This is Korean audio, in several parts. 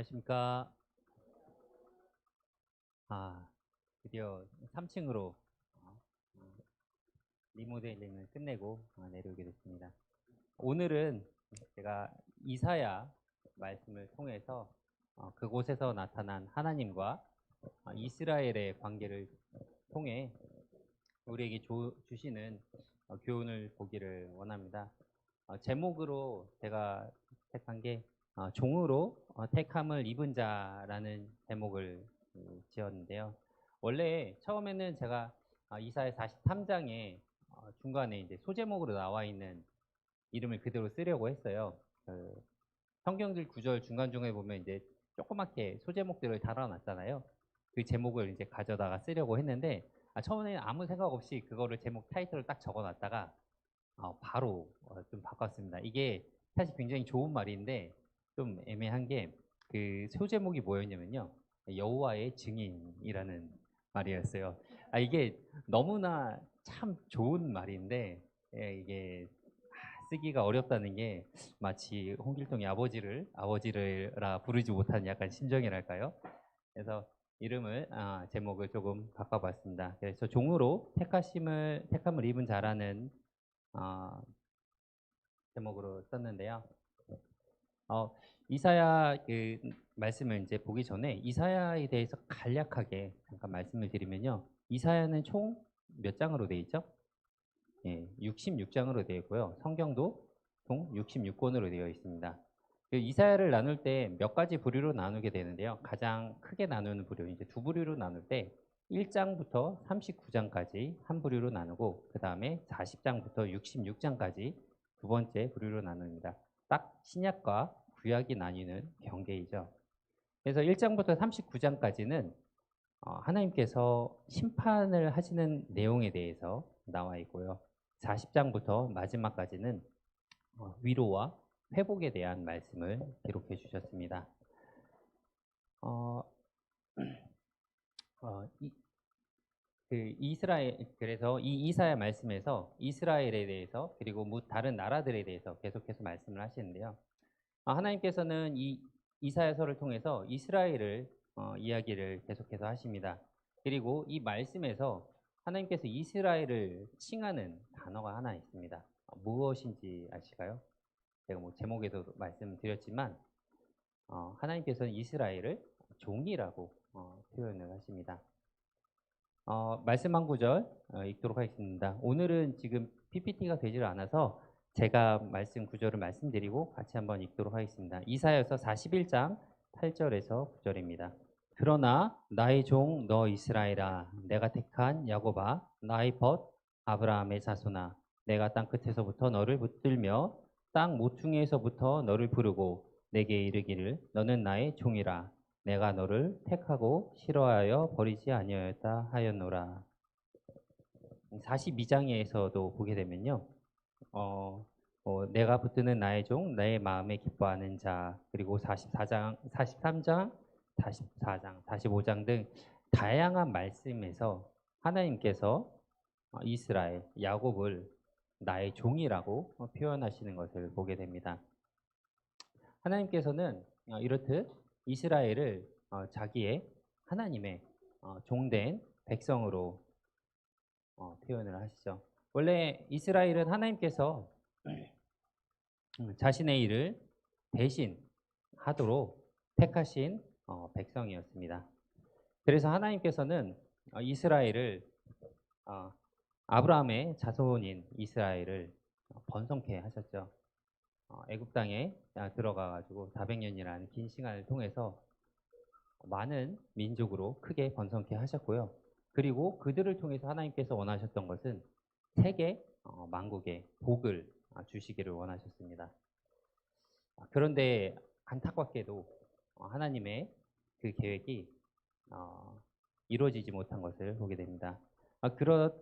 안녕하십니까. 드디어 3층으로 리모델링을 끝내고 내려오게 됐습니다. 오늘은 제가 이사야 말씀을 통해서 그곳에서 나타난 하나님과 이스라엘의 관계를 통해 우리에게 주시는 교훈을 보기를 원합니다. 제목으로 제가 택한 게 종으로 택함을 입은 자라는 제목을 지었는데요. 원래 처음에는 제가 이사야 43장에 중간에 이제 소제목으로 나와 있는 이름을 그대로 쓰려고 했어요. 성경들 구절 중간중간에 보면 이제 조그맣게 소제목들을 달아놨잖아요. 그 제목을 이제 가져다가 쓰려고 했는데 처음에는 아무 생각 없이 그거를 제목 타이틀을 딱 적어놨다가 바로 좀 바꿨습니다. 이게 사실 굉장히 좋은 말인데 좀 애매한 게 그 소제목이 뭐였냐면요. 여호와의 증인이라는 말이었어요. 이게 너무나 참 좋은 말인데 이게 쓰기가 어렵다는 게 마치 홍길동이 아버지를라 부르지 못한 약간 심정이랄까요? 그래서 이름을 제목을 조금 바꿔봤습니다. 그래서 종으로 택함을 입은 자라는 어, 제목으로 썼는데요. 어, 이사야 그 말씀을 이제 보기 전에 이사야에 대해서 간략하게 잠깐 말씀을 드리면요. 이사야는 총 몇 장으로 되어 있죠? 예, 66장으로 되어 있고요. 성경도 총 66권으로 되어 있습니다. 그 이사야를 나눌 때 몇 가지 부류로 나누게 되는데요. 가장 크게 나누는 부류, 이제 두 부류로 나눌 때 1장부터 39장까지 한 부류로 나누고 그 다음에 40장부터 66장까지 두 번째 부류로 나눕니다. 딱 신약과 구약이 나뉘는 경계이죠. 그래서 1장부터 39장까지는 하나님께서 심판을 하시는 내용에 대해서 나와 있고요. 40장부터 마지막까지는 위로와 회복에 대한 말씀을 기록해 주셨습니다. 어, 그래서 이 이사야 말씀에서 이스라엘에 대해서 그리고 다른 나라들에 대해서 계속해서 말씀을 하시는데요. 하나님께서는 이 이사야서를 통해서 이스라엘을 이야기를 계속해서 하십니다. 그리고 이 말씀에서 하나님께서 이스라엘을 칭하는 단어가 하나 있습니다. 무엇인지 아실까요? 제가 뭐 제목에도 말씀드렸지만 하나님께서는 이스라엘을 종이라고 표현을 하십니다. 말씀 한 구절 읽도록 하겠습니다. 오늘은 지금 PPT가 되질 않아서 제가 말씀 구절을 말씀드리고 같이 한번 읽도록 하겠습니다. 이사야서 41장 8절에서 9절입니다. 그러나 나의 종 너 이스라엘아 내가 택한 야곱아 나의 벗 아브라함의 자손아 내가 땅 끝에서부터 너를 붙들며 땅 모퉁이에서부터 너를 부르고 내게 이르기를 너는 나의 종이라 내가 너를 택하고 싫어하여 버리지 아니하였다 하였노라. 42장에서도 보게 되면요. 내가 붙드는 나의 종, 나의 마음에 기뻐하는 자, 그리고 44장, 43장, 44장, 45장 등 다양한 말씀에서 하나님께서 이스라엘, 야곱을 나의 종이라고 표현하시는 것을 보게 됩니다. 하나님께서는 이렇듯 이스라엘을 자기의 하나님의 종된 백성으로 표현을 하시죠. 원래 이스라엘은 하나님께서 자신의 일을 대신 하도록 택하신 백성이었습니다. 그래서 하나님께서는 이스라엘을 아브라함의 자손인 이스라엘을 번성케 하셨죠. 애굽 땅에 들어가 가지고 400년이라는 긴 시간을 통해서 많은 민족으로 크게 번성케 하셨고요. 그리고 그들을 통해서 하나님께서 원하셨던 것은 세계 만국의 복을 주시기를 원하셨습니다. 그런데 안타깝게도 하나님의 그 계획이 이루어지지 못한 것을 보게 됩니다.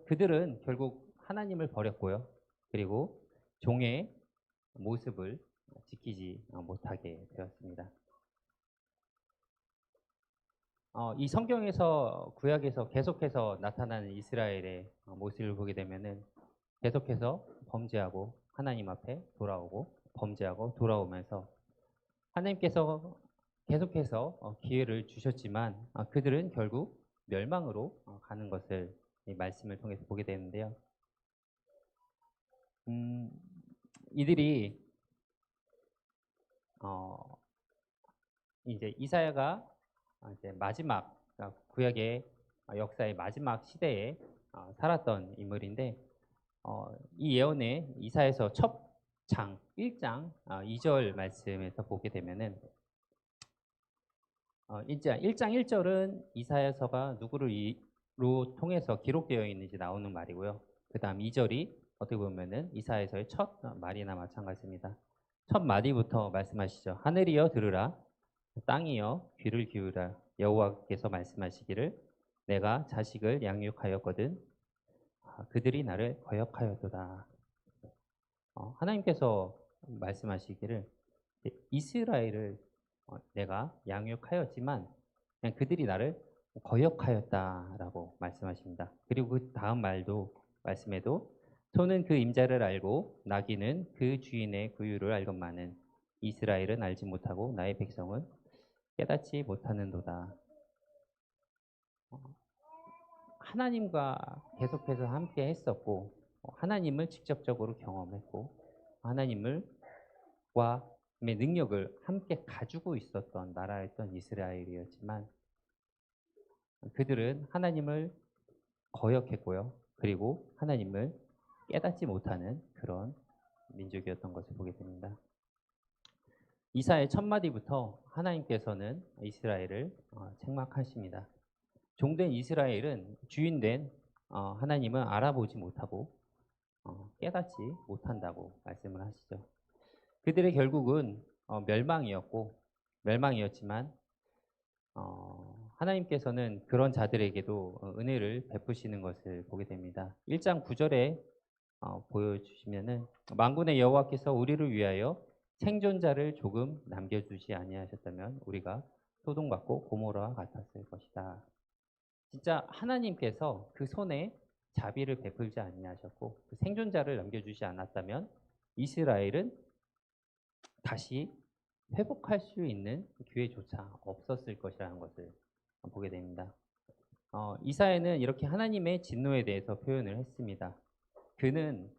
그들은 결국 하나님을 버렸고요. 그리고 종의 모습을 지키지 못하게 되었습니다. 이 성경에서 구약에서 계속해서 나타나는 이스라엘의 모습을 보게 되면은 계속해서 범죄하고 하나님 앞에 돌아오고 범죄하고 돌아오면서 하나님께서 계속해서 기회를 주셨지만 그들은 결국 멸망으로 가는 것을 이 말씀을 통해서 보게 되는데요. 음, 이들이 어, 이제 이사야가 이제 마지막 그러니까 구약의 역사의 마지막 시대에 살았던 인물인데 이 예언의 이사야서 첫 장 1장 2절 말씀에서 보게 되면은 1장 1절은 이사야서가 누구로 통해서 기록되어 있는지 나오는 말이고요. 그 다음 2절이 어떻게 보면은 이사야서의 첫 말이나 마찬가지입니다. 첫 마디부터 말씀하시죠. 하늘이여 들으라, 땅이여 귀를 기울이라. 여호와께서 말씀하시기를 내가 자식을 양육하였거든 그들이 나를 거역하였도다. 하나님께서 말씀하시기를 이스라엘을 내가 양육하였지만 그냥 그들이 나를 거역하였다라고 말씀하십니다. 그리고 그 다음 말도 말씀에도 소는 그 임자를 알고 나귀는 그 주인의 구유를 알건만은 이스라엘은 알지 못하고 나의 백성은 깨닫지 못하는도다. 하나님과 계속해서 함께 했었고 하나님을 직접적으로 경험했고 하나님과 의 능력을 함께 가지고 있었던 나라였던 이스라엘이었지만 그들은 하나님을 거역했고요. 그리고 하나님을 깨닫지 못하는 그런 민족이었던 것을 보게 됩니다. 이사의 첫 마디부터 하나님께서는 이스라엘을 책망하십니다. 종된 이스라엘은 주인된 하나님을 알아보지 못하고 깨닫지 못한다고 말씀을 하시죠. 그들의 결국은 멸망이었지만 하나님께서는 그런 자들에게도 은혜를 베푸시는 것을 보게 됩니다. 1장 9절에 보여주시면은 만군의 여호와께서 우리를 위하여 생존자를 조금 남겨주지 아니하셨다면 우리가 소돔같고 고모라와 같았을 것이다. 진짜 하나님께서 그 손에 자비를 베풀지 아니하셨고 그 생존자를 남겨주지 않았다면 이스라엘은 다시 회복할 수 있는 기회조차 없었을 것이라는 것을 보게 됩니다. 이사야는 이렇게 하나님의 진노에 대해서 표현을 했습니다. 그는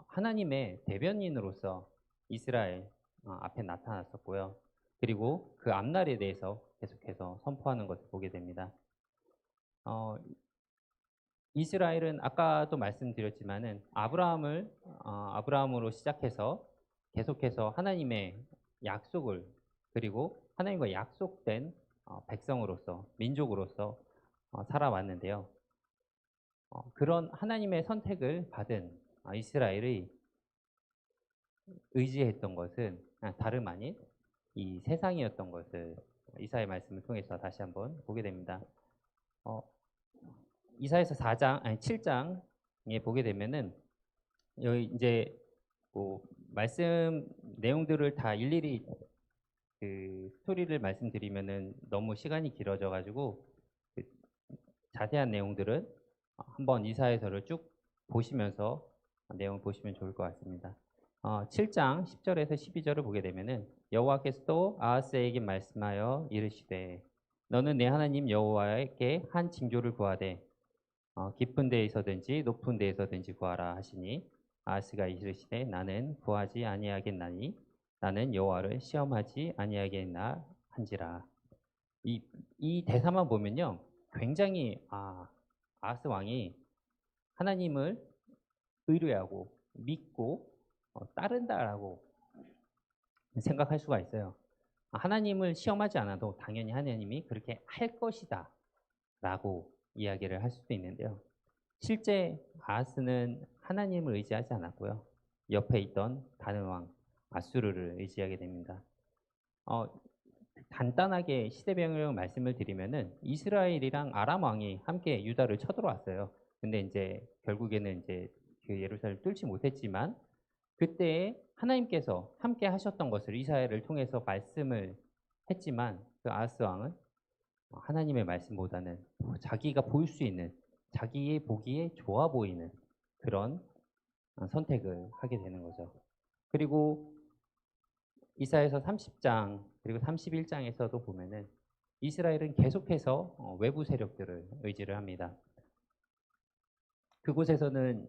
하나님의 대변인으로서 이스라엘 앞에 나타났었고요. 그리고 그 앞날에 대해서 계속해서 선포하는 것을 보게 됩니다. 이스라엘은 아까도 말씀드렸지만은 아브라함으로 시작해서 계속해서 하나님의 약속을 그리고 하나님과 약속된 백성으로서 민족으로서 살아왔는데요. 그런 하나님의 선택을 받은 이스라엘의 의지했던 것은 다름 아닌 이 세상이었던 것을 이사야의 말씀을 통해서 다시 한번 보게 됩니다. 이사야서 7장에 보게 되면은 여기 이제 뭐 말씀 내용들을 다 일일이 그 스토리를 말씀드리면은 너무 시간이 길어져 가지고 그 자세한 내용들은 한번 이사야서를 쭉 보시면서 내용을 보시면 좋을 것 같습니다. 7장 10절에서 12절을 보게 되면은 여호와께서 또 아하스에게 말씀하여 이르시되 너는 내 하나님 여호와께 한 징조를 구하되 깊은 데에서든지 높은 데에서든지 구하라 하시니 아하스가 이르시되 나는 구하지 아니하겠나니 나는 여호와를 시험하지 아니하겠나 한지라. 이 대사만 보면요 굉장히 아하스 왕이 하나님을 의뢰하고 믿고 따른다라고 생각할 수가 있어요. 하나님을 시험하지 않아도 당연히 하나님이 그렇게 할 것이다 라고 이야기를 할 수도 있는데요. 실제 아하스는 하나님을 의지하지 않았고요. 옆에 있던 다른 왕 아수르를 의지하게 됩니다. 간단하게 시대 배경을 말씀을 드리면은 이스라엘이랑 아람 왕이 함께 유다를 쳐들어왔어요. 근데 이제 결국에는 이제 그 예루살렘을 뚫지 못했지만 그때 하나님께서 함께 하셨던 것을 이사야를 통해서 말씀을 했지만 그 아하스 왕은 하나님의 말씀보다는 자기가 볼 수 있는 자기의 보기에 좋아 보이는 그런 선택을 하게 되는 거죠. 그리고 이사야서 30장 그리고 31장에서도 보면은 이스라엘은 계속해서 외부 세력들을 의지를 합니다. 그곳에서는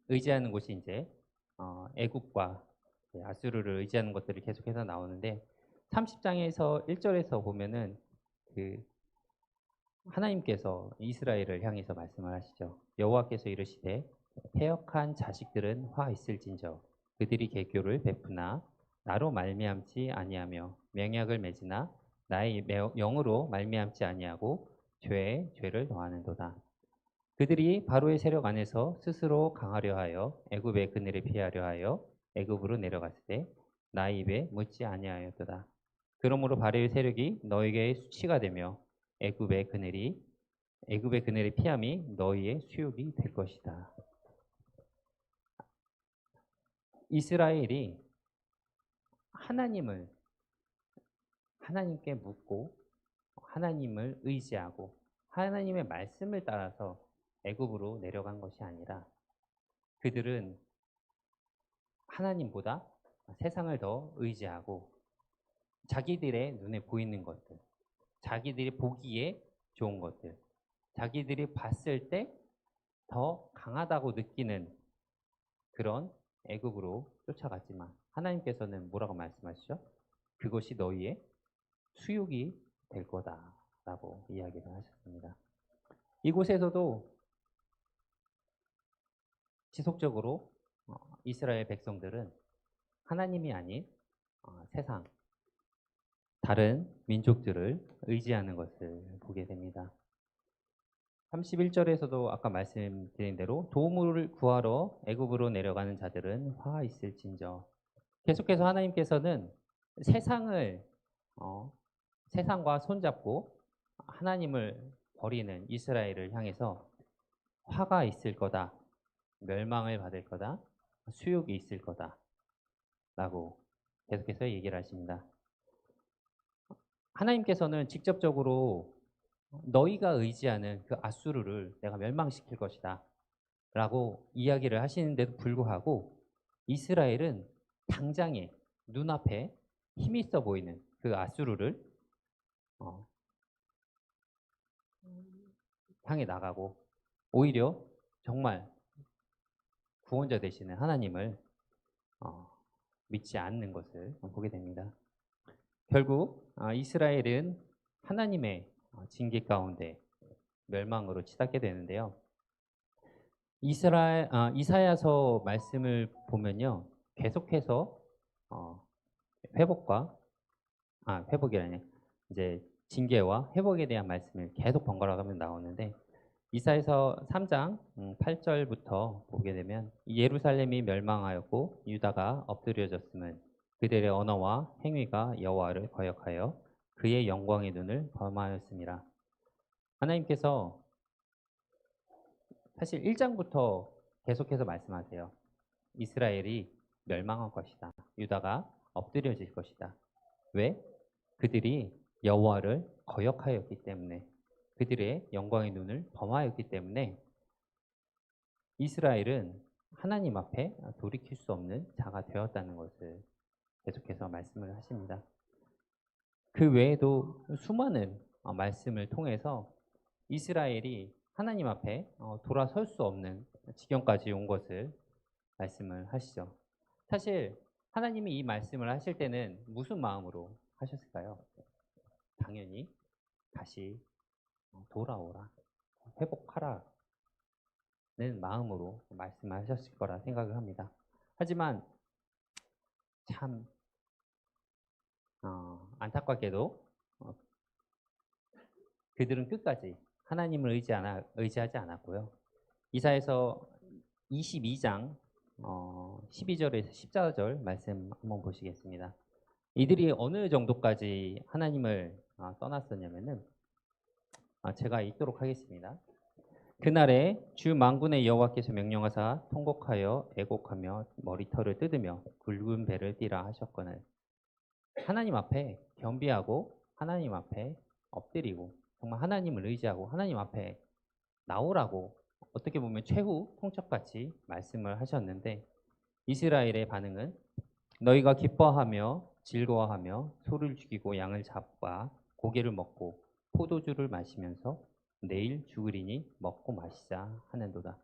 의지하는 곳이 이제 애굽과 아수르를 의지하는 것들이 계속해서 나오는데 30장에서 1절에서 보면은 그 하나님께서 이스라엘을 향해서 말씀을 하시죠. 여호와께서 이르시되 패역한 자식들은 화 있을진저 그들이 개교를 베푸나 나로 말미암지 아니하며 맹약을 맺으나 나의 영으로 말미암지 아니하고 죄에 죄를 더하는도다. 그들이 바로의 세력 안에서 스스로 강하려 하여 애굽의 그늘에 피하려 하여 애굽으로 내려갔을 때 나의 입에 묻지 아니하였도다. 그러므로 바로의 세력이 너에게 수치가 되며 애굽의 그늘에 피함이 너희의 수욕이 될 것이다. 이스라엘이 하나님께 묻고 하나님을 의지하고 하나님의 말씀을 따라서 애굽으로 내려간 것이 아니라 그들은 하나님보다 세상을 더 의지하고 자기들의 눈에 보이는 것들, 자기들이 보기에 좋은 것들, 자기들이 봤을 때 더 강하다고 느끼는 그런 애굽으로 쫓아갔지만 하나님께서는 뭐라고 말씀하시죠? 그것이 너희의 수욕이 될 거다라고 이야기를 하셨습니다. 이곳에서도 지속적으로 이스라엘 백성들은 하나님이 아닌 세상, 다른 민족들을 의지하는 것을 보게 됩니다. 31절에서도 아까 말씀드린 대로 도움을 구하러 애굽으로 내려가는 자들은 화 있을진저. 계속해서 하나님께서는 세상과 손잡고 하나님을 버리는 이스라엘을 향해서 화가 있을 거다, 멸망을 받을 거다, 수욕이 있을 거다 라고 계속해서 얘기를 하십니다. 하나님께서는 직접적으로 너희가 의지하는 그 아수르를 내가 멸망시킬 것이다 라고 이야기를 하시는데도 불구하고 이스라엘은 당장에 눈앞에 힘이 있어 보이는 그 아수르를 향해 나가고 오히려 정말 구원자 되시는 하나님을 믿지 않는 것을 보게 됩니다. 결국 이스라엘은 하나님의 징계 가운데 멸망으로 치닫게 되는데요. 이사야서 말씀을 보면요, 계속해서 회복이 아니라 이제 징계와 회복에 대한 말씀을 계속 번갈아 가면서 나오는데 이사야서 3장 8절부터 보게 되면 예루살렘이 멸망하였고 유다가 엎드려졌음은 그들의 언어와 행위가 여호와를 거역하여 그의 영광의 눈을 범하였습니다. 하나님께서 사실 1장부터 계속해서 말씀하세요. 이스라엘이 멸망할 것이다. 유다가 엎드려질 것이다. 왜? 그들이 여호와를 거역하였기 때문에, 그들의 영광의 눈을 범하였기 때문에 이스라엘은 하나님 앞에 돌이킬 수 없는 자가 되었다는 것을 계속해서 말씀을 하십니다. 그 외에도 수많은 말씀을 통해서 이스라엘이 하나님 앞에 돌아설 수 없는 지경까지 온 것을 말씀을 하시죠. 사실 하나님이 이 말씀을 하실 때는 무슨 마음으로 하셨을까요? 당연히 다시 돌아오라, 회복하라는 마음으로 말씀하셨을 거라 생각을 합니다. 하지만 참 안타깝게도 그들은 끝까지 하나님을 의지하지 않았고요. 이사야서 22장 12절에서 14절 말씀 한번 보시겠습니다. 이들이 어느 정도까지 하나님을 떠났었냐면은 제가 읽도록 하겠습니다. 그날에 주 만군의 여호와께서 명령하사 통곡하여 애곡하며 머리털을 뜯으며 굵은 배를 띠라 하셨거늘 하나님 앞에 겸비하고 하나님 앞에 엎드리고 정말 하나님을 의지하고 하나님 앞에 나오라고 어떻게 보면 최후 통첩같이 말씀을 하셨는데 이스라엘의 반응은 너희가 기뻐하며 즐거워하며 소를 죽이고 양을 잡아 고기를 먹고 포도주를 마시면서 내일 죽으리니 먹고 마시자 하는도다.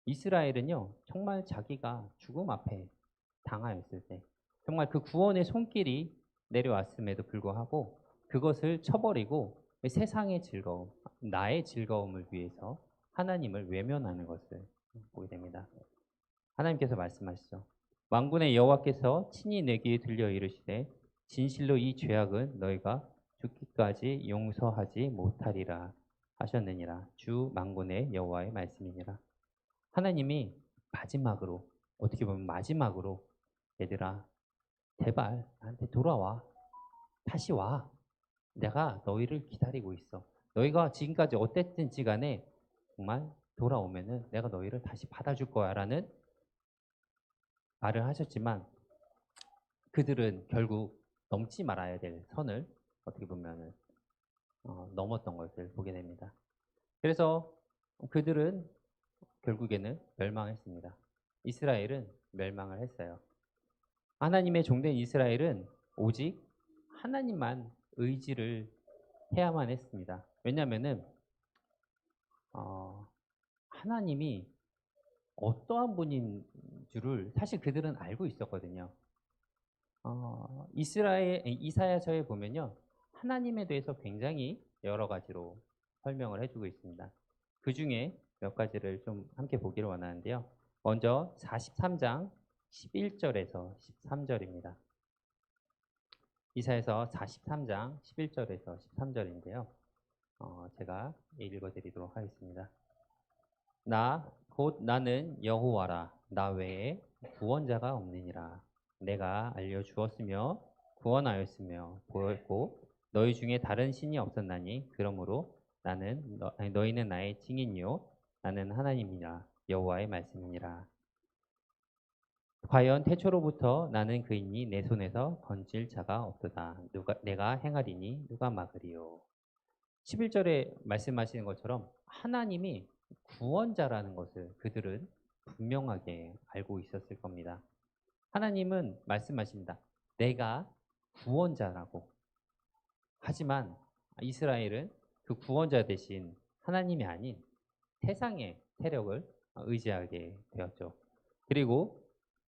이스라엘은요, 정말 자기가 죽음 앞에 당하였을 때, 정말 그 구원의 손길이 내려왔음에도 불구하고 그것을 쳐버리고 세상의 즐거움, 나의 즐거움을 위해서 하나님을 외면하는 것을 보게 됩니다. 하나님께서 말씀하시죠. 만군의 여호와께서 친히 내게 들려 이르시되 진실로 이 죄악은 너희가 죽기까지 용서하지 못하리라 하셨느니라. 주 만군의 여호와의 말씀이니라. 하나님이 마지막으로, 어떻게 보면 마지막으로, 얘들아 제발 나한테 돌아와. 다시 와. 내가 너희를 기다리고 있어. 너희가 지금까지 어땠든지 간에 정말 돌아오면은 내가 너희를 다시 받아줄 거야 라는 말을 하셨지만 그들은 결국 넘지 말아야 될 선을 어떻게 보면은 넘었던 것을 보게 됩니다. 그래서 그들은 결국에는 멸망했습니다. 이스라엘은 멸망을 했어요. 하나님의 종된 이스라엘은 오직 하나님만 의지를 해야만 했습니다. 왜냐하면은 하나님이 어떠한 분인 줄을 사실 그들은 알고 있었거든요. 이사야서에 보면요, 하나님에 대해서 굉장히 여러 가지로 설명을 해주고 있습니다. 그 중에 몇 가지를 좀 함께 보기를 원하는데요. 먼저 43장 11절에서 13절입니다. 이사야서 43장 11절에서 13절인데요. 제가 읽어드리도록 하겠습니다. 곧 나는 여호와라. 나 외에 구원자가 없느니라. 내가 알려주었으며 구원하였으며 보였고 너희 중에 다른 신이 없었나니 그러므로 너희는 나의 증인이요 나는 하나님이라 여호와의 말씀이니라. 과연 태초로부터 나는 그이니 내 손에서 건질 자가 없도다. 내가 행하리니 누가 막으리요. 11절에 말씀하시는 것처럼 하나님이 구원자라는 것을 그들은 분명하게 알고 있었을 겁니다. 하나님은 말씀하십니다. 내가 구원자라고. 하지만 이스라엘은 그 구원자 대신 하나님이 아닌 세상의 세력을 의지하게 되었죠. 그리고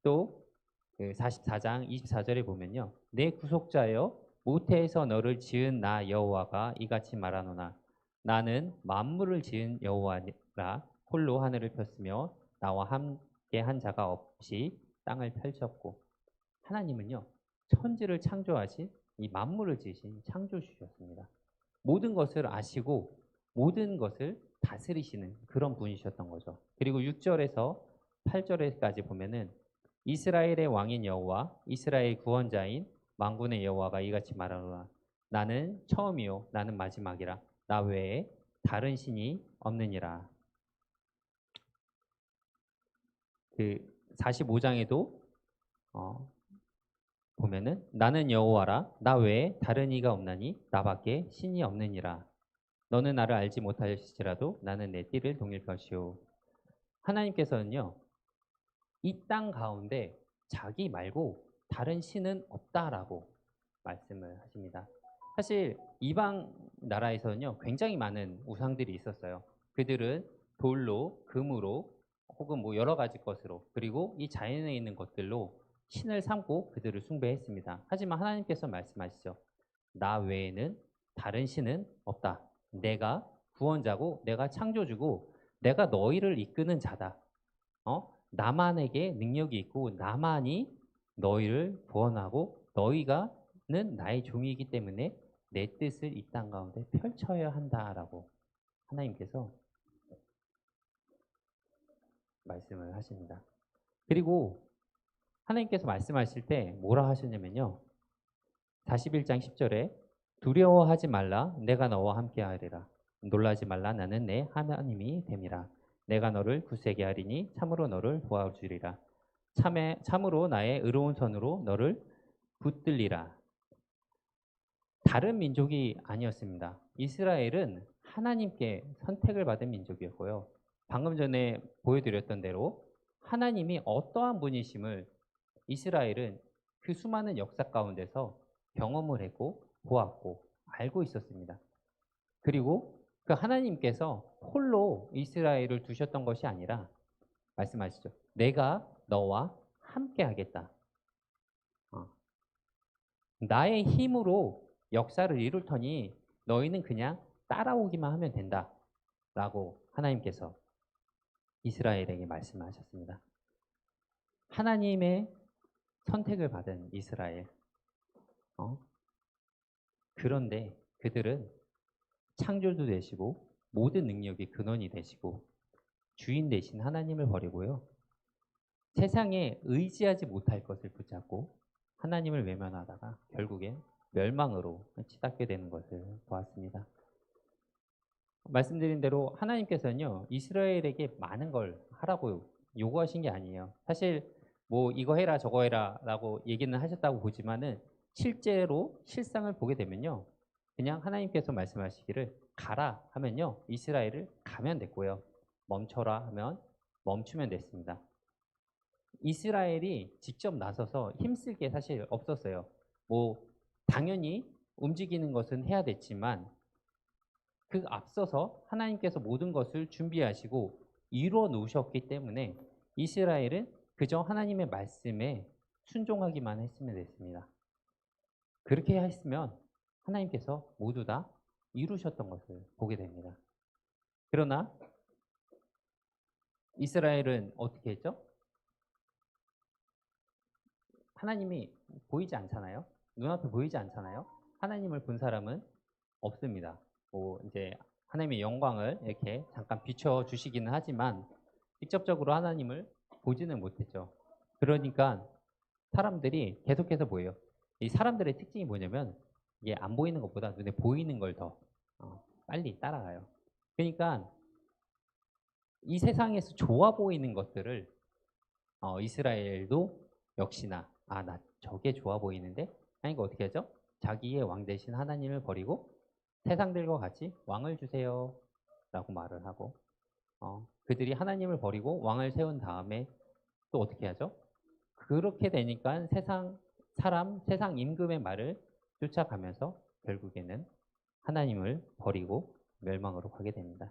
또 44장 24절에 보면요. 내 구속자여 모태에서 너를 지은 나 여호와가 이같이 말하노나 나는 만물을 지은 여호와라 홀로 하늘을 폈으며 나와 함께 한 자가 없이 땅을 펼쳤고 하나님은요. 천지를 창조하신 이 만물을 지으신 창조주셨습니다. 모든 것을 아시고 모든 것을 다스리시는 그런 분이셨던 거죠. 그리고 6절에서 8절에까지 보면은 이스라엘의 왕인 여호와 이스라엘 구원자인 만군의 여호와가 이같이 말하노라 나는 처음이요 나는 마지막이라 나 외에 다른 신이 없느니라. 그 45장에도 보면은 나는 여호와라 나 외에 다른 이가 없나니 나밖에 신이 없느니라. 너는 나를 알지 못할지라도 나는 내 띠를 동일 것이요. 하나님께서는요. 이 땅 가운데 자기 말고 다른 신은 없다라고 말씀을 하십니다. 사실 이방 나라에서는요. 굉장히 많은 우상들이 있었어요. 그들은 돌로, 금으로 혹은 뭐 여러 가지 것으로 그리고 이 자연에 있는 것들로 신을 삼고 그들을 숭배했습니다. 하지만 하나님께서 말씀하시죠. 나 외에는 다른 신은 없다. 내가 구원자고 내가 창조주고 내가 너희를 이끄는 자다. 나만에게 능력이 있고 나만이 너희를 구원하고 너희가는 나의 종이기 때문에 내 뜻을 이 땅 가운데 펼쳐야 한다라고 하나님께서 말씀을 하십니다. 그리고 하나님께서 말씀하실 때 뭐라 하셨냐면요. 41장 10절에 두려워하지 말라 내가 너와 함께 하리라. 놀라지 말라 나는 내 하나님이 됨이라. 내가 너를 굳세게 하리니 참으로 너를 도와주리라. 참으로 나의 의로운 손으로 너를 붙들리라. 다른 민족이 아니었습니다. 이스라엘은 하나님께 선택을 받은 민족이었고요. 방금 전에 보여드렸던 대로 하나님이 어떠한 분이심을 이스라엘은 그 수많은 역사 가운데서 경험을 했고 보았고 알고 있었습니다. 그리고 그 하나님께서 홀로 이스라엘을 두셨던 것이 아니라 말씀하시죠. 내가 너와 함께 하겠다. 나의 힘으로 역사를 이룰 터니 너희는 그냥 따라오기만 하면 된다. 라고 하나님께서 이스라엘에게 말씀하셨습니다. 하나님의 선택을 받은 이스라엘. 그런데 그들은 창조주 되시고 모든 능력의 근원이 되시고 주인 되신 하나님을 버리고요. 세상에 의지하지 못할 것을 붙잡고 하나님을 외면하다가 결국엔 멸망으로 치닫게 되는 것을 보았습니다. 말씀드린 대로 하나님께서는요, 이스라엘에게 많은 걸 하라고 요구하신 게 아니에요. 사실 뭐 이거 해라 저거 해라 라고 얘기는 하셨다고 보지만은 실제로 실상을 보게 되면요, 그냥 하나님께서 말씀하시기를 가라 하면요, 이스라엘을 가면 됐고요, 멈춰라 하면 멈추면 됐습니다. 이스라엘이 직접 나서서 힘쓸 게 사실 없었어요. 뭐 당연히 움직이는 것은 해야 됐지만 그 앞서서 하나님께서 모든 것을 준비하시고 이루어 놓으셨기 때문에 이스라엘은 그저 하나님의 말씀에 순종하기만 했으면 됐습니다. 그렇게 했으면 하나님께서 모두 다 이루셨던 것을 보게 됩니다. 그러나 이스라엘은 어떻게 했죠? 하나님이 보이지 않잖아요. 눈앞에 보이지 않잖아요. 하나님을 본 사람은 없습니다. 뭐 이제 하나님의 영광을 이렇게 잠깐 비춰 주시기는 하지만 직접적으로 하나님을 보지는 못했죠. 그러니까 사람들이 계속해서 보여요. 이 사람들의 특징이 뭐냐면 이게 안 보이는 것보다 눈에 보이는 걸 더 빨리 따라가요. 그러니까 이 세상에서 좋아 보이는 것들을 이스라엘도 역시나 나 저게 좋아 보이는데 하니까 어떻게 하죠? 자기의 왕 대신 하나님을 버리고 세상들과 같이 왕을 주세요 라고 말을 하고 그들이 하나님을 버리고 왕을 세운 다음에 또 어떻게 하죠? 그렇게 되니까 세상 사람, 세상 임금의 말을 쫓아가면서 결국에는 하나님을 버리고 멸망으로 가게 됩니다.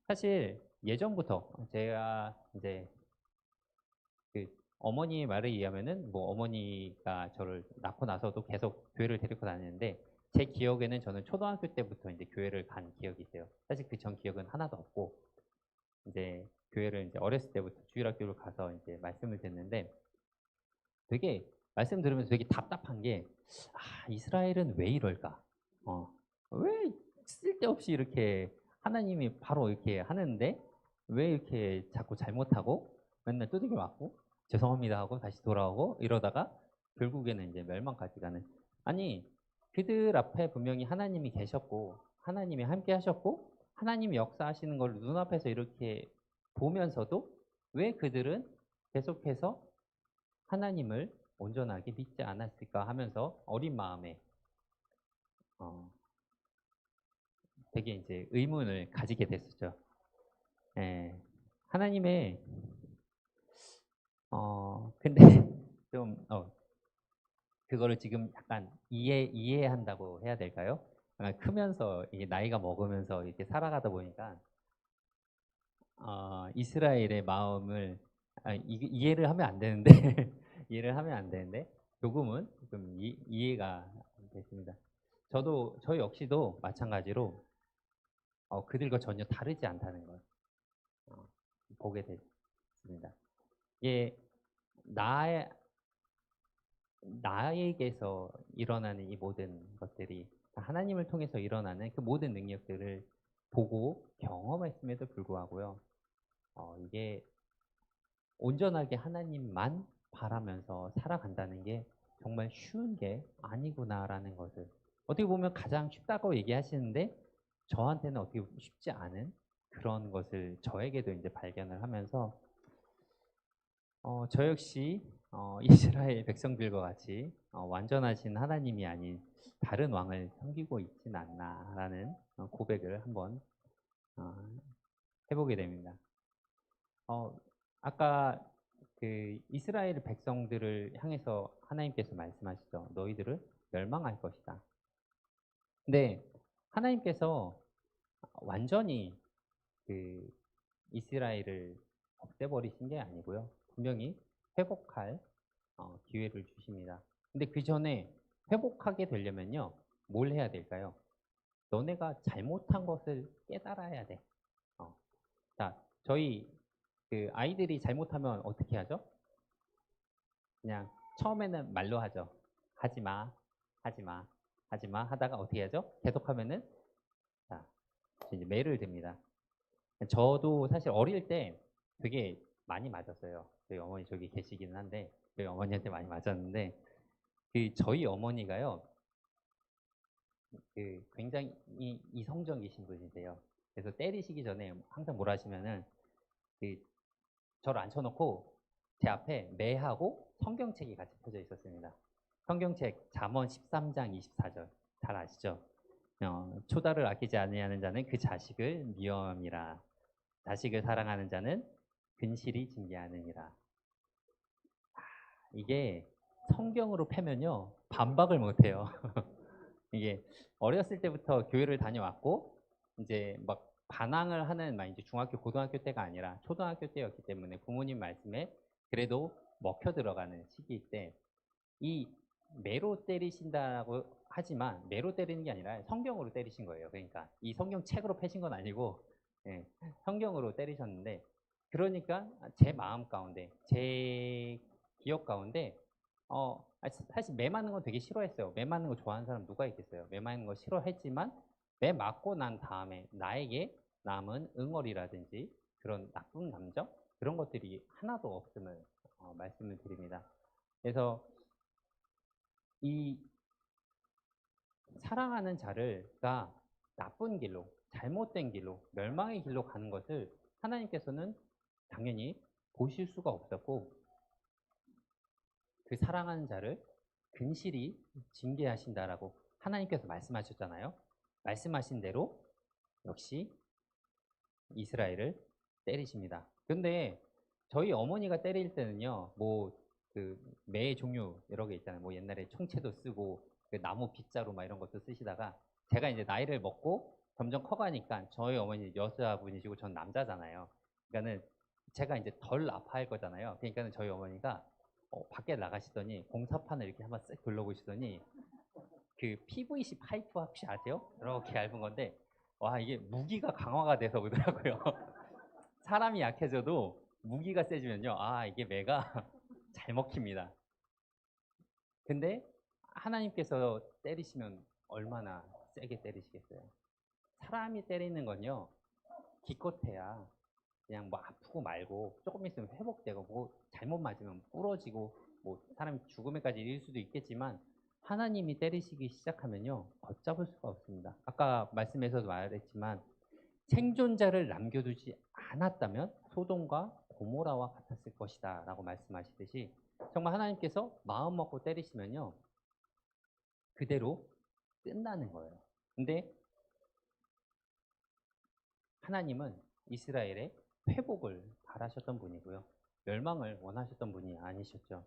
사실 예전부터 제가 이제 그 어머니의 말에 의하면은 뭐 어머니가 저를 낳고 나서도 계속 교회를 데리고 다니는데 제 기억에는 저는 초등학교 때부터 이제 교회를 간 기억이 있어요. 사실 그 전 기억은 하나도 없고 이제 교회를 이제 어렸을 때부터 주일학교를 가서 이제 말씀을 듣는데 되게 말씀 들으면서 되게 답답한 게 이스라엘은 왜 이럴까? 왜 쓸데없이 이렇게 하나님이 바로 이렇게 하는데 왜 이렇게 자꾸 잘못하고 맨날 두들겨 맞고 죄송합니다 하고 다시 돌아오고 이러다가 결국에는 이제 멸망까지 가는. 아니 그들 앞에 분명히 하나님이 계셨고 하나님이 함께 하셨고 하나님이 역사하시는 걸 눈앞에서 이렇게 보면서도 왜 그들은 계속해서 하나님을 온전하게 믿지 않았을까 하면서 어린 마음에 되게 이제 의문을 가지게 됐었죠. 예. 하나님의 근데 좀 그거를 지금 약간 이해한다고 해야 될까요? 크면서 이게 나이가 먹으면서 이렇게 살아가다 보니까 이스라엘의 마음을 이해를 하면 안 되는데 이해를 하면 안 되는데 조금은 좀 이해가 됐습니다. 저 역시도 마찬가지로 그들과 전혀 다르지 않다는 걸 보게 됐습니다. 이게 나에게서 일어나는 이 모든 것들이 하나님을 통해서 일어나는 그 모든 능력들을 보고 경험했음에도 불구하고요. 이게 온전하게 하나님만 바라면서 살아간다는 게 정말 쉬운 게 아니구나라는 것을 어떻게 보면 가장 쉽다고 얘기하시는데 저한테는 어떻게 쉽지 않은 그런 것을 저에게도 이제 발견을 하면서 저 역시 이스라엘 백성들과 같이 완전하신 하나님이 아닌 다른 왕을 섬기고 있진 않나라는 고백을 한번 해보게 됩니다. 아까 그 이스라엘 백성들을 향해서 하나님께서 말씀하시죠. 너희들을 멸망할 것이다. 근데 하나님께서 완전히 그 이스라엘을 없애버리신 게 아니고요. 분명히 회복할 기회를 주십니다. 근데 그 전에 회복하게 되려면요. 뭘 해야 될까요? 너네가 잘못한 것을 깨달아야 돼. 어. 자, 저희 그 아이들이 잘못하면 어떻게 하죠? 그냥 처음에는 말로 하죠. 하지 마, 하지 마, 하지 마 하다가 어떻게 하죠? 계속하면은 자, 이제 매를 듭니다. 저도 사실 어릴 때 되게 많이 맞았어요. 저희 어머니 저기 계시기는 한데 저희 어머니한테 많이 맞았는데 그 저희 어머니가요. 그 굉장히 이성적이신 분이세요. 그래서 때리시기 전에 항상 뭐라 하시면은 그 저를 앉혀놓고 제 앞에 매하고 성경책이 같이 펴져 있었습니다. 성경책 잠언 13장 24절 잘 아시죠? 초다를 아끼지 아니하는 자는 그 자식을 미워함이라. 자식을 사랑하는 자는 근실이 징계하느니라. 이게 성경으로 패면요 반박을 못해요. 이게 어렸을 때부터 교회를 다녀왔고 이제 막 반항을 하는 막 이제 중학교 고등학교 때가 아니라 초등학교 때였기 때문에 부모님 말씀에 그래도 먹혀 들어가는 시기일 때 이 매로 때리신다고 하지만 매로 때리는 게 아니라 성경으로 때리신 거예요. 그러니까 이 성경 책으로 패신 건 아니고 예, 성경으로 때리셨는데 그러니까 제 마음 가운데 제 기억 가운데 사실 매 맞는 건 되게 싫어했어요. 매 맞는 거 좋아하는 사람 누가 있겠어요? 매 맞는 거 싫어했지만 매 맞고 난 다음에 나에게 남은 응어리라든지 그런 나쁜 감정 그런 것들이 하나도 없음을 말씀을 드립니다. 그래서 이 사랑하는 자를가 나쁜 길로 잘못된 길로 멸망의 길로 가는 것을 하나님께서는 당연히 보실 수가 없었고 그 사랑하는 자를 근실히 징계하신다라고 하나님께서 말씀하셨잖아요. 말씀하신 대로 역시 이스라엘을 때리십니다. 근데 저희 어머니가 때릴 때는요, 뭐 그 매 종류 여러 개 있잖아요. 뭐 옛날에 총채도 쓰고 그 나무 빗자루 막 이런 것도 쓰시다가 제가 이제 나이를 먹고 점점 커가니까 저희 어머니 여자분이시고 전 남자잖아요. 그러니까는 제가 이제 덜 아파할 거잖아요. 그러니까는 저희 어머니가 밖에 나가시더니 공사판을 이렇게 한번 쓱 둘러보시더니 그 PVC 파이프 혹시 아세요? 이렇게 얇은 건데 와 이게 무기가 강화가 돼서 오더라고요. 사람이 약해져도 무기가 세지면요. 아 이게 매가 잘 먹힙니다. 근데 하나님께서 때리시면 얼마나 세게 때리시겠어요? 사람이 때리는 건요. 기껏해야 그냥 뭐 아프고 말고 조금 있으면 회복되고 뭐 잘못 맞으면 부러지고 뭐 사람이 죽음에까지 이를 수도 있겠지만 하나님이 때리시기 시작하면요 걷잡을 수가 없습니다. 아까 말씀에서도 말했지만 생존자를 남겨두지 않았다면 소돔과 고모라와 같았을 것이다 라고 말씀하시듯이 정말 하나님께서 마음 먹고 때리시면요 그대로 끝나는 거예요. 근데 하나님은 이스라엘의 회복을 바라셨던 분이고요. 멸망을 원하셨던 분이 아니셨죠.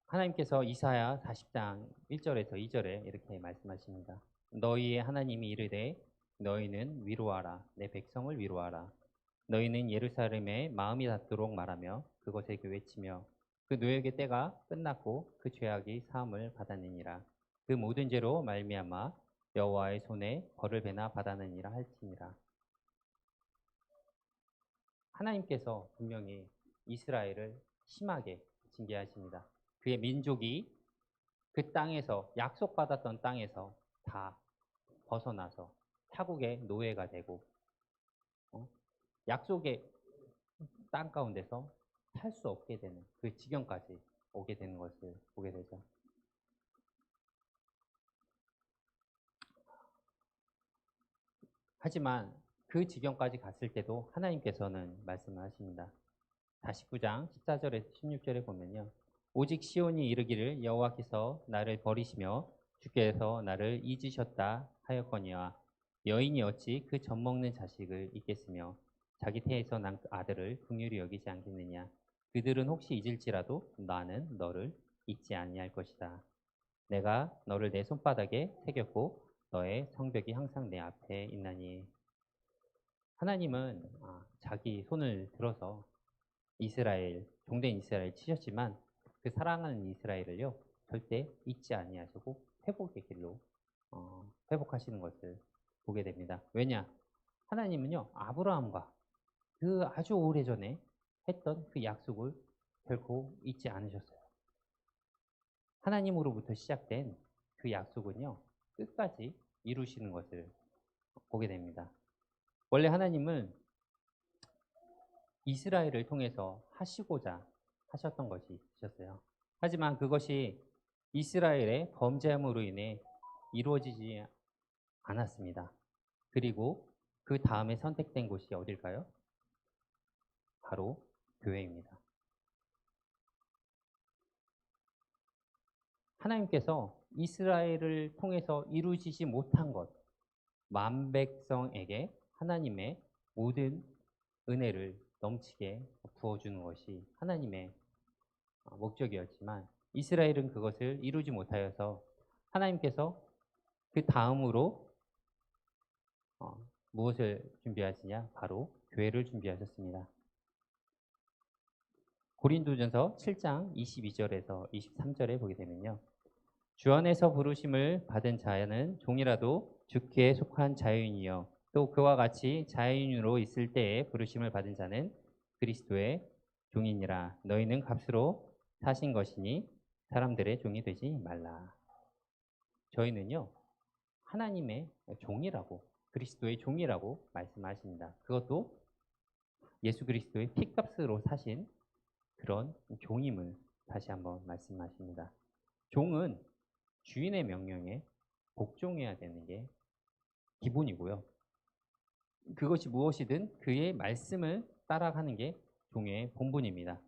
하나님께서 이사야 40장 1절에서 2절에 이렇게 말씀하십니다. 너희의 하나님이 이르되 너희는 위로하라 내 백성을 위로하라 너희는 예루살렘에 마음이 닿도록 말하며 그곳에게 외치며 그 노역의 때가 끝났고 그 죄악이 사함을 받았느니라 그 모든 죄로 말미암아 여호와의 손에 벌을 배나 받았느니라 할지니라. 하나님께서 분명히 이스라엘을 심하게 징계하십니다. 그의 민족이 그 땅에서 약속받았던 땅에서 다 벗어나서 타국의 노예가 되고 약속의 땅 가운데서 살 수 없게 되는 그 지경까지 오게 되는 것을 보게 되죠. 하지만 그 지경까지 갔을 때도 하나님께서는 말씀을 하십니다. 49장 14절에서 16절에 보면요. 오직 시온이 이르기를 여호와께서 나를 버리시며 주께서 나를 잊으셨다 하였거니와 여인이 어찌 그 젖먹는 자식을 잊겠으며 자기 태에서 난 아들을 긍휼히 여기지 않겠느냐. 그들은 혹시 잊을지라도 나는 너를 잊지 아니할 것이다. 내가 너를 내 손바닥에 새겼고 너의 성벽이 항상 내 앞에 있나니. 하나님은 자기 손을 들어서 이스라엘, 종된 이스라엘 치셨지만 그 사랑하는 이스라엘을요 절대 잊지 아니하시고 회복의 길로 회복하시는 것을 보게 됩니다. 왜냐? 하나님은요 아브라함과 그 아주 오래전에 했던 그 약속을 결코 잊지 않으셨어요. 하나님으로부터 시작된 그 약속은요 끝까지 이루시는 것을 보게 됩니다. 원래 하나님은 이스라엘을 통해서 하시고자 하셨던 것이 있으셨어요. 하지만 그것이 이스라엘의 범죄함으로 인해 이루어지지 않았습니다. 그리고 그 다음에 선택된 곳이 어딜까요? 바로 교회입니다. 하나님께서 이스라엘을 통해서 이루시지 못한 것, 만백성에게 하나님의 모든 은혜를 넘치게 부어주는 것이 하나님의 목적이었지만 이스라엘은 그것을 이루지 못하여서 하나님께서 그 다음으로 무엇을 준비하시냐? 바로 교회를 준비하셨습니다. 고린도전서 7장 22절에서 23절에 보게 되면요. 주 안에서 부르심을 받은 자는 종이라도 주께 속한 자유인이요 또 그와 같이 자유인으로 있을 때에 부르심을 받은 자는 그리스도의 종이니라. 너희는 값으로 사신 것이니 사람들의 종이 되지 말라. 저희는요 하나님의 종이라고, 그리스도의 종이라고 말씀하십니다. 그것도 예수 그리스도의 피값으로 사신 그런 종임을 다시 한번 말씀하십니다. 종은 주인의 명령에 복종해야 되는 게 기본이고요. 그것이 무엇이든 그의 말씀을 따라가는 게 종의 본분입니다.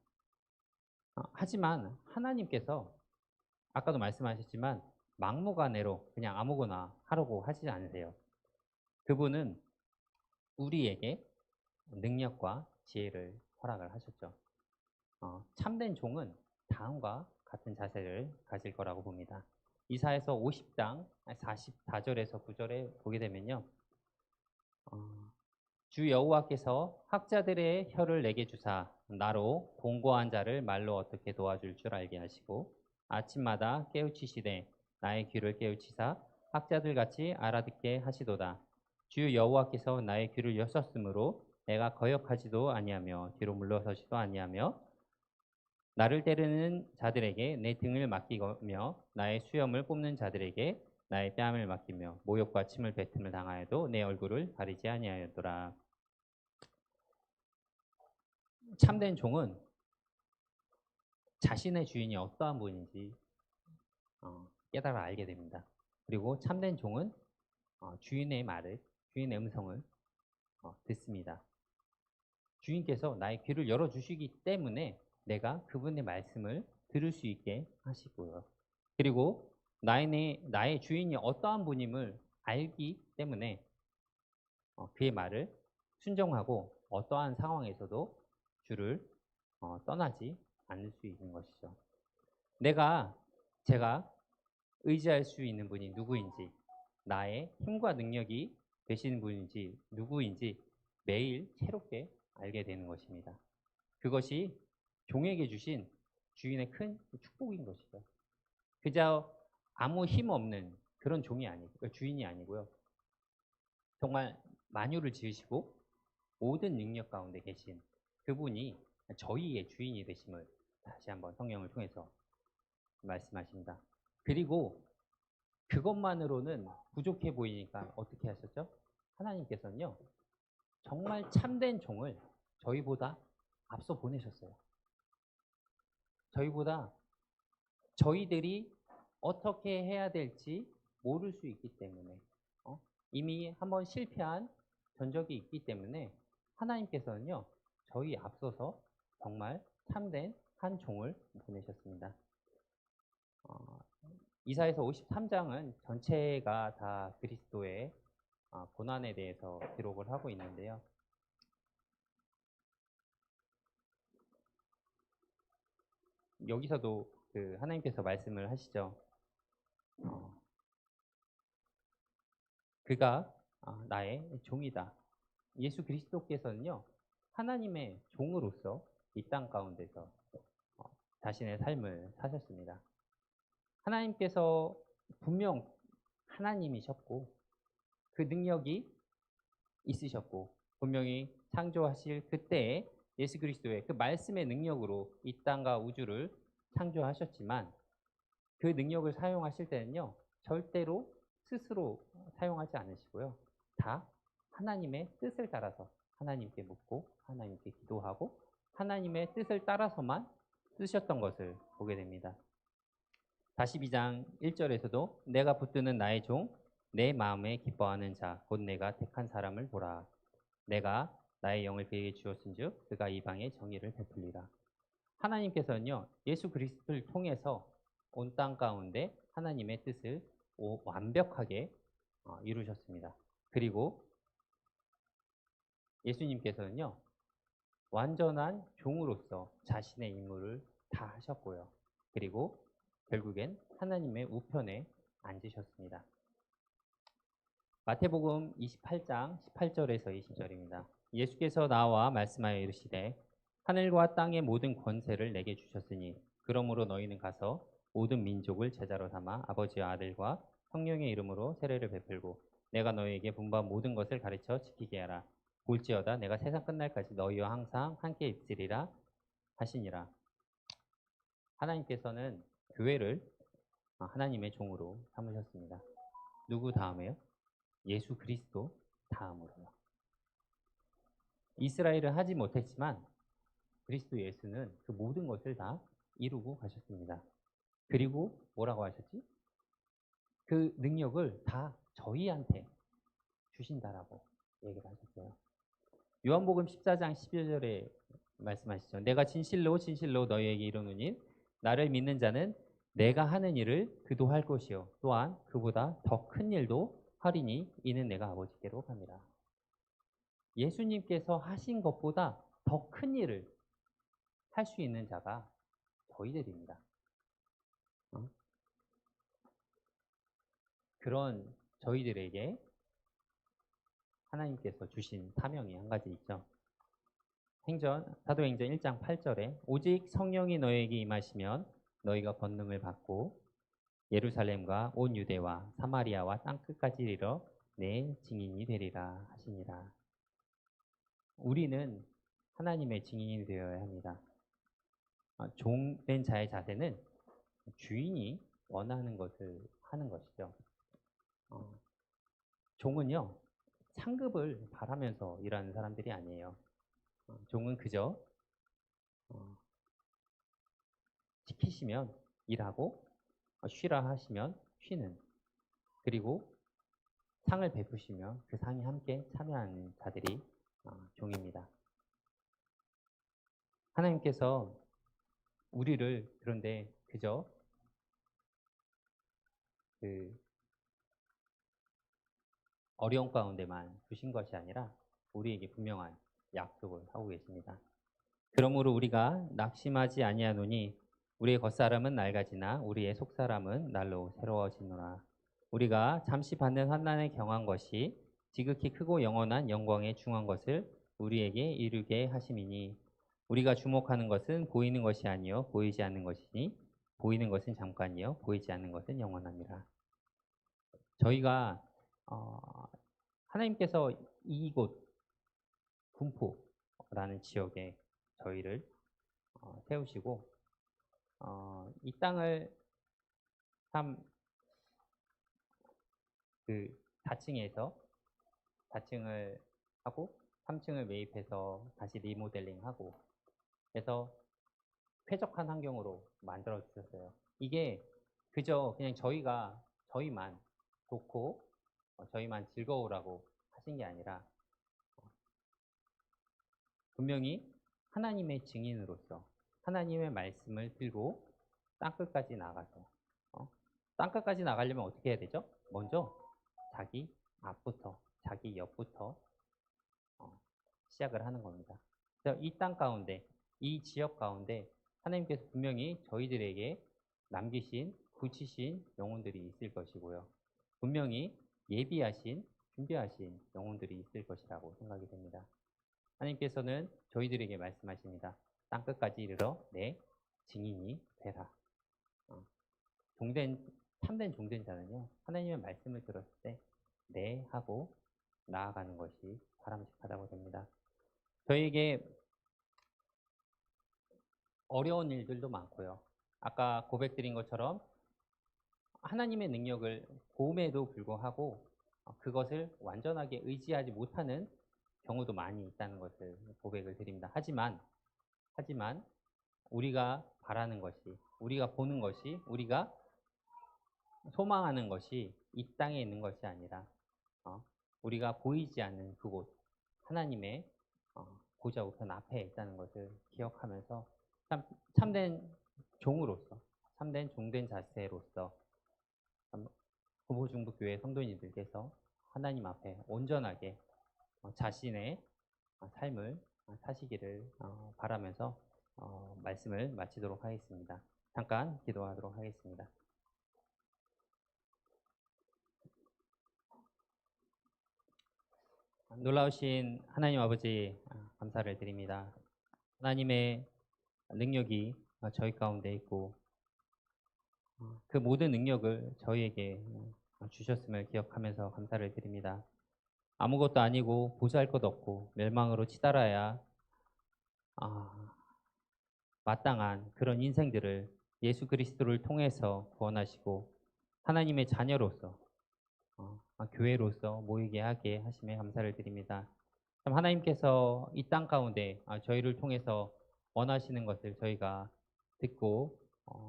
하지만 하나님께서 아까도 말씀하셨지만 막무가내로 그냥 아무거나 하라고 하지 않으세요. 그분은 우리에게 능력과 지혜를 허락을 하셨죠. 참된 종은 다음과 같은 자세를 가질 거라고 봅니다. 이사야서 50장 44절에서 9절에 보게 되면요. 주 여호와께서 학자들의 혀를 내게 주사 나로 공고한 자를 말로 어떻게 도와줄 줄 알게 하시고 아침마다 깨우치시되 나의 귀를 깨우치사 학자들 같이 알아듣게 하시도다. 주 여호와께서 나의 귀를 여셨으므로 내가 거역하지도 아니하며 뒤로 물러서지도 아니하며 나를 때리는 자들에게 내 등을 맡기며 나의 수염을 뽑는 자들에게 나의 뺨을 맡기며 모욕과 침을 뱉음을 당하여도 내 얼굴을 가리지 아니하였더라. 참된 종은 자신의 주인이 어떠한 분인지 깨달아 알게 됩니다. 그리고 참된 종은 주인의 말을, 주인의 음성을 듣습니다. 주인께서 나의 귀를 열어주시기 때문에 내가 그분의 말씀을 들을 수 있게 하시고요. 그리고 나의 주인이 어떠한 분임을 알기 때문에 그의 말을 순종하고 어떠한 상황에서도 주를 떠나지 않을 수 있는 것이죠. 제가 의지할 수 있는 분이 누구인지, 나의 힘과 능력이 되시는 분인지 누구인지 매일 새롭게 알게 되는 것입니다. 그것이 종에게 주신 주인의 큰 축복인 것이죠. 그저 아무 힘 없는 그런 종이 아니고 주인이 아니고요. 정말 만유를 지으시고 모든 능력 가운데 계신 그분이 저희의 주인이 되심을 다시 한번 성경을 통해서 말씀하십니다. 그리고 그것만으로는 부족해 보이니까 어떻게 하셨죠? 하나님께서는요. 정말 참된 종을 저희보다 앞서 보내셨어요. 저희보다 저희들이 어떻게 해야 될지 모를 수 있기 때문에 이미 한번 실패한 전적이 있기 때문에 하나님께서는요. 저희 앞서서 정말 참된 한 종을 보내셨습니다. 이사야서 53장은 전체가 다 그리스도의 고난에 대해서 기록을 하고 있는데요. 여기서도 그 하나님께서 말씀을 하시죠. 그가 나의 종이다. 예수 그리스도께서는요, 하나님의 종으로서 이 땅 가운데서 자신의 삶을 사셨습니다. 하나님께서 분명 하나님이셨고, 그 능력이 있으셨고, 분명히 창조하실 그때에 예수 그리스도의 그 말씀의 능력으로 이 땅과 우주를 창조하셨지만, 그 능력을 사용하실 때는요, 절대로 스스로 사용하지 않으시고요. 다 하나님의 뜻을 따라서 하나님께 묻고 하나님께 기도하고 하나님의 뜻을 따라서만 쓰셨던 것을 보게 됩니다. 42장 1절에서도 내가 붙드는 나의 종, 내 마음에 기뻐하는 자, 곧 내가 택한 사람을 보라. 내가 나의 영을 그에게 주었은즉 그가 이방에 정의를 베풀리라. 하나님께서는요, 예수 그리스도를 통해서 온 땅 가운데 하나님의 뜻을 완벽하게 이루셨습니다. 그리고 예수님께서는요, 완전한 종으로서 자신의 임무를 다 하셨고요. 그리고 결국엔 하나님의 우편에 앉으셨습니다. 마태복음 28장 18절에서 20절입니다. 예수께서 나와 말씀하여 이르시되 하늘과 땅의 모든 권세를 내게 주셨으니 그러므로 너희는 가서 모든 민족을 제자로 삼아 아버지와 아들과 성령의 이름으로 세례를 베풀고 내가 너희에게 분부한 모든 것을 가르쳐 지키게 하라. 볼지어다 내가 세상 끝날까지 너희와 항상 함께 있으리라 하시니라. 하나님께서는 교회를 하나님의 종으로 삼으셨습니다. 누구 다음에요? 예수 그리스도 다음으로요. 이스라엘은 하지 못했지만 그리스도 예수는 그 모든 것을 다 이루고 가셨습니다. 그리고 뭐라고 하셨지? 그 능력을 다 저희한테 주신다라고 얘기를 하셨어요. 요한복음 14장 12절에 말씀하시죠. 내가 진실로 진실로 너희에게 이르노니 나를 믿는 자는 내가 하는 일을 그도 할 것이요 또한 그보다 더 큰 일도 하리니 이는 내가 아버지께로 갑니다. 예수님께서 하신 것보다 더 큰 일을 할 수 있는 자가 저희들입니다. 그런 저희들에게 하나님께서 주신 사명이 한 가지 있죠. 사도행전 1장 8절에 오직 성령이 너희에게 임하시면 너희가 권능을 받고 예루살렘과 온 유대와 사마리아와 땅끝까지 이르러 내 증인이 되리라 하시니라. 우리는 하나님의 증인이 되어야 합니다. 종된 자의 자세는 주인이 원하는 것을 하는 것이죠. 종은요, 상급을 바라면서 일하는 사람들이 아니에요. 종은 그저 시키시면 일하고 쉬라 하시면 쉬는, 그리고 상을 베푸시면 그 상에 함께 참여하는 자들이 종입니다. 하나님께서 우리를 그런데 그저 그 어려운 가운데만 두신 것이 아니라 우리에게 분명한 약속을 하고 계십니다. 그러므로 우리가 낙심하지 아니하노니 우리의 겉사람은 낡아지나 우리의 속사람은 날로 새로워지노라. 우리가 잠시 받는 환난에 경한 것이 지극히 크고 영원한 영광에 중한 것을 우리에게 이루게 하심이니 우리가 주목하는 것은 보이는 것이 아니요 보이지 않는 것이니 보이는 것은 잠깐이요 보이지 않는 것은 영원합니다. 저희가 하나님께서 이곳 군포라는 지역에 저희를 세우시고 이 땅을 참 그 4층에서 4층을 하고 3층을 매입해서 다시 리모델링하고 해서 쾌적한 환경으로 만들어 주셨어요. 이게 그저 그냥 저희만 좋고 저희만 즐거우라고 하신 게 아니라 분명히 하나님의 증인으로서 하나님의 말씀을 들고 땅끝까지 나가서 땅끝까지 나가려면 어떻게 해야 되죠? 먼저 자기 앞부터 자기 옆부터 시작을 하는 겁니다. 그래서 이 땅 가운데 이 지역 가운데 하나님께서 분명히 저희들에게 남기신 굳히신 영혼들이 있을 것이고요. 분명히 예비하신 준비하신 영혼들이 있을 것이라고 생각이 됩니다. 하나님께서는 저희들에게 말씀하십니다. 땅끝까지 이르러 내 증인이 되라. 참된 종된 자는요, 하나님의 말씀을 들었을 때 네 하고 나아가는 것이 바람직하다고 됩니다. 저에게 어려운 일들도 많고요. 아까 고백드린 것처럼 하나님의 능력을 보험에도 불구하고 그것을 완전하게 의지하지 못하는 경우도 많이 있다는 것을 고백을 드립니다. 하지만 우리가 바라는 것이, 우리가 보는 것이, 우리가 소망하는 것이 이 땅에 있는 것이 아니라 우리가 보이지 않는 그곳, 하나님의 보좌 우편 앞에 있다는 것을 기억하면서 참된 종으로서, 참된 종된 자세로서 금호중부교회 성도님들께서 하나님 앞에 온전하게 자신의 삶을 사시기를 바라면서 말씀을 마치도록 하겠습니다. 잠깐 기도하도록 하겠습니다. 놀라우신 하나님 아버지 감사를 드립니다. 하나님의 능력이 저희 가운데 있고 그 모든 능력을 저희에게 주셨음을 기억하면서 감사를 드립니다. 아무것도 아니고 보잘 것 없고 멸망으로 치달아야 마땅한 그런 인생들을 예수 그리스도를 통해서 구원하시고 하나님의 자녀로서 교회로서 모이게 하게 하심에 감사를 드립니다. 참 하나님께서 이 땅 가운데 저희를 통해서 원하시는 것을 저희가 듣고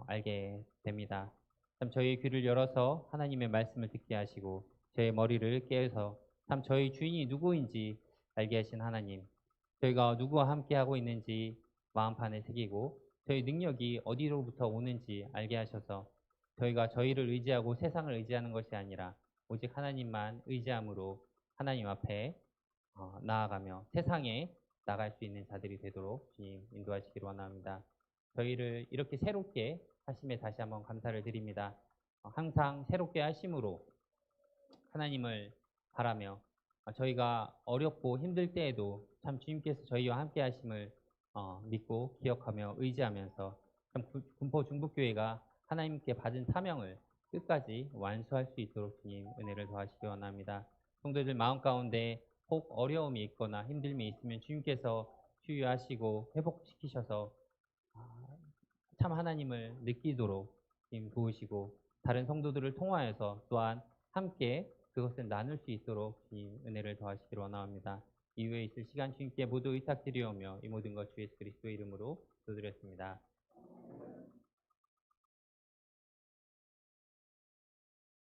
알게 됩니다. 참 저희 귀를 열어서 하나님의 말씀을 듣게 하시고 저희 머리를 깨어서 참 저희 주인이 누구인지 알게 하신 하나님, 저희가 누구와 함께 하고 있는지 마음판에 새기고 저희 능력이 어디로부터 오는지 알게 하셔서 저희가 저희를 의지하고 세상을 의지하는 것이 아니라 오직 하나님만 의지함으로 하나님 앞에 나아가며 세상에 나갈 수 있는 자들이 되도록 주님 인도하시기를 원합니다. 저희를 이렇게 새롭게 하심에 다시 한번 감사를 드립니다. 항상 새롭게 하심으로 하나님을 바라며 저희가 어렵고 힘들 때에도 참 주님께서 저희와 함께 하심을 믿고 기억하며 의지하면서 참 군포 중북교회가 하나님께 받은 사명을 끝까지 완수할 수 있도록 주님 은혜를 더하시기 원합니다. 성도들 마음 가운데 혹 어려움이 있거나 힘듦이 있으면 주님께서 치유하시고 회복시키셔서 참 하나님을 느끼도록 주님 도우시고 다른 성도들을 통하여서 또한 함께 그것을 나눌 수 있도록 주님 은혜를 더하시기를 원합니다. 이후에 있을 시간 주님께 모두 의탁드리오며 이 모든 것 주 예수 그리스도의 이름으로 기도드렸습니다.